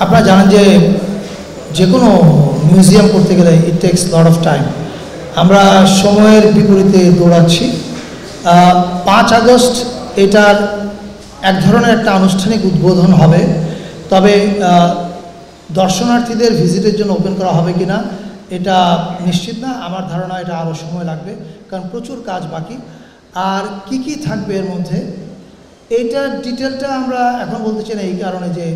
আপনারা জানেন যে কোনো মিউজিয়াম করতে গেলে it takes lot of time. আমরা সময়ের বিপরীতে দৌড়াচ্ছি। 5 আগস্ট এটার এক ধরনের একটা আনুষ্ঠানিক উদ্বোধন হবে, তবে দর্শনার্থীদের ভিজিটের জন্য ওপেন করা হবে কি না এটা নিশ্চিত না। আমার ধারণা এটা আরও সময় লাগবে, কারণ প্রচুর কাজ বাকি। আর কি কি থাকবে এর মধ্যে এইটার ডিটেলটা আমরা এখন বলতে চাই না, এই কারণে যে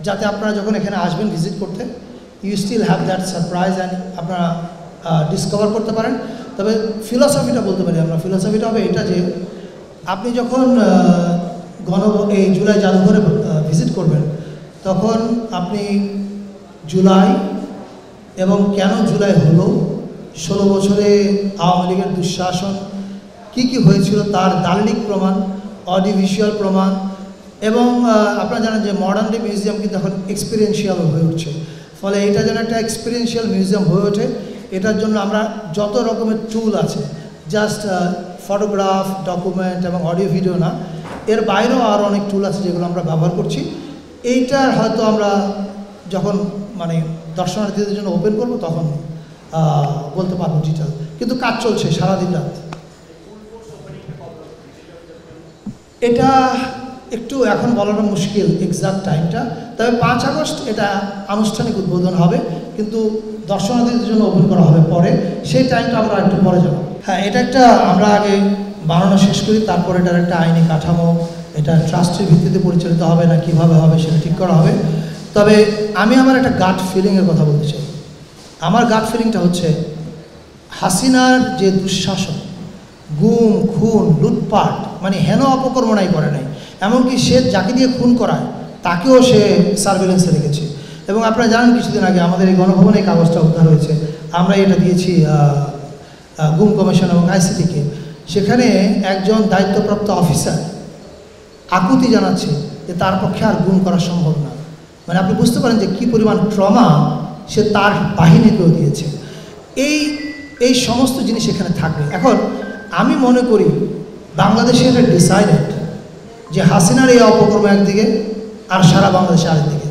যাতে আপনারা যখন এখানে আসবেন ভিজিট করতে, you still have that surprise and আপনারা ডিসকভার করতে পারেন। তবে ফিলসফিটা বলতে পারি আমরা, ফিলসফিটা হবে এটা যে আপনি যখন এই জুলাই জাদুঘরে ভিজিট করবেন, তখন আপনি জুলাই এবং কেন জুলাই হলো, 16 বছরে আওয়ামী লীগের দুঃশাসন কী কী হয়েছিল তার দার্লিক প্রমাণ, অডিও ভিজুয়াল প্রমাণ, এবং আপনারা জানেন যে মডার্ন ডে মিউজিয়াম কিন্তু এখন এক্সপিরিয়েন্সিয়াল হয়ে উঠছে। ফলে এটা যেন একটা এক্সপিরিয়েন্সিয়াল মিউজিয়াম হয়ে ওঠে, এটার জন্য আমরা যত রকমের টুল আছে, জাস্ট ফটোগ্রাফ, ডকুমেন্ট এবং অডিও ভিডিও না, এর বাইরেও আরও অনেক টুল আছে যেগুলো আমরা ব্যবহার করছি। এইটার হয়তো আমরা যখন দর্শনার্থীদের জন্য ওপেন করব তখন বলতে পারবো ডিটেল, কিন্তু কাজ চলছে সারাদিন রাত। এটা একটু এখন বলানো মুশকিল এক্সাক্ট টাইমটা, তবে 5 আগস্ট এটা আনুষ্ঠানিক উদ্বোধন হবে, কিন্তু দর্শনার্থীদের জন্য ওপেন করা হবে পরে, সেই টাইমটা আমরা একটু পরে যাব। হ্যাঁ, এটা একটা আমরা আগে বানানো শেষ করি, তারপর এটার একটা আইনি কাঠামো, এটা ট্রাস্টের ভিত্তিতে পরিচালিত হবে না কীভাবে হবে সেটা ঠিক করা হবে। তবে আমি আমার একটা গাট ফিলিংয়ের কথা বলতে চাই। আমার গাট ফিলিংটা হচ্ছে হাসিনার যে দুঃশাসন, গুম, খুন, লুটপাট, হেন অপকর্ম নাই করে নাই, এমনকি সে যাকে দিয়ে খুন করায় তাকেও সে সার্ভেলেন্সে রেখেছে। এবং আপনারা জানেন কিছুদিন আগে আমাদের এই গণভবনে এই কাগজটা উদ্ধার হয়েছে, আমরা এটা দিয়েছি গুম কমিশন এবং আইসিটিকে। সেখানে একজন দায়িত্বপ্রাপ্ত অফিসার আকুতি জানাচ্ছে যে তার পক্ষে আর গুম করা সম্ভব না। আপনি বুঝতে পারেন যে কী পরিমাণ ট্রমা সে তার বাহিনীকেও দিয়েছে। এই সমস্ত জিনিস এখানে থাকবে। এখন আমি মনে করি বাংলাদেশে এটা ডিসাইডেড যে হাসিনার এই অপকর্ম একদিকে আর সারা বাংলাদেশে আরেকদিকে।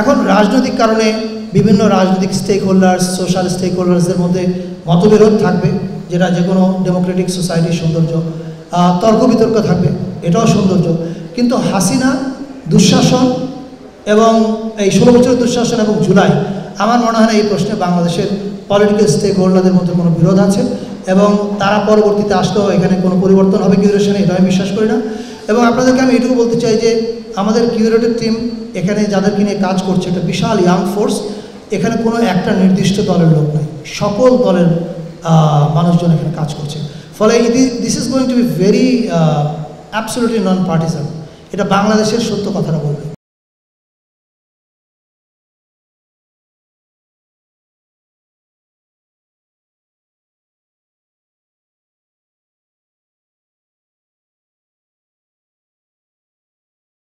এখন রাজনৈতিক কারণে বিভিন্ন রাজনৈতিক স্টেক হোল্ডার্স, সোশ্যাল স্টেক হোল্ডার্সদের মধ্যে মতবিরোধ থাকবে, যেটা যে কোনো ডেমোক্রেটিক সোসাইটির সৌন্দর্য। তর্ক বিতর্ক থাকবে, এটাও সৌন্দর্য। কিন্তু হাসিনা দুঃশাসন এবং এই 16 বছরের দুঃশাসন এবং জুলাই, আমার মনে হয় না এই প্রশ্নে বাংলাদেশের পলিটিক্যাল স্টেক হোল্ডারদের মধ্যে কোনো বিরোধ আছে, এবং তারা পরবর্তীতে আসলেও এখানে কোনো পরিবর্তন হবে কিউরেশনে, এটা আমি বিশ্বাস করি না। এবং আপনাদেরকে আমি এটুকু বলতে চাই যে আমাদের কিউরেটিভ টিম এখানে যাদেরকে নিয়ে কাজ করছে, একটা বিশাল ইয়াং ফোর্স, এখানে কোনো একটা নির্দিষ্ট দলের লোক নাই, সকল দলের মানুষজন এখানে কাজ করছে। ফলে this is going to be very absolutely non partisan. এটা বাংলাদেশের সত্য কথাটা বলবে।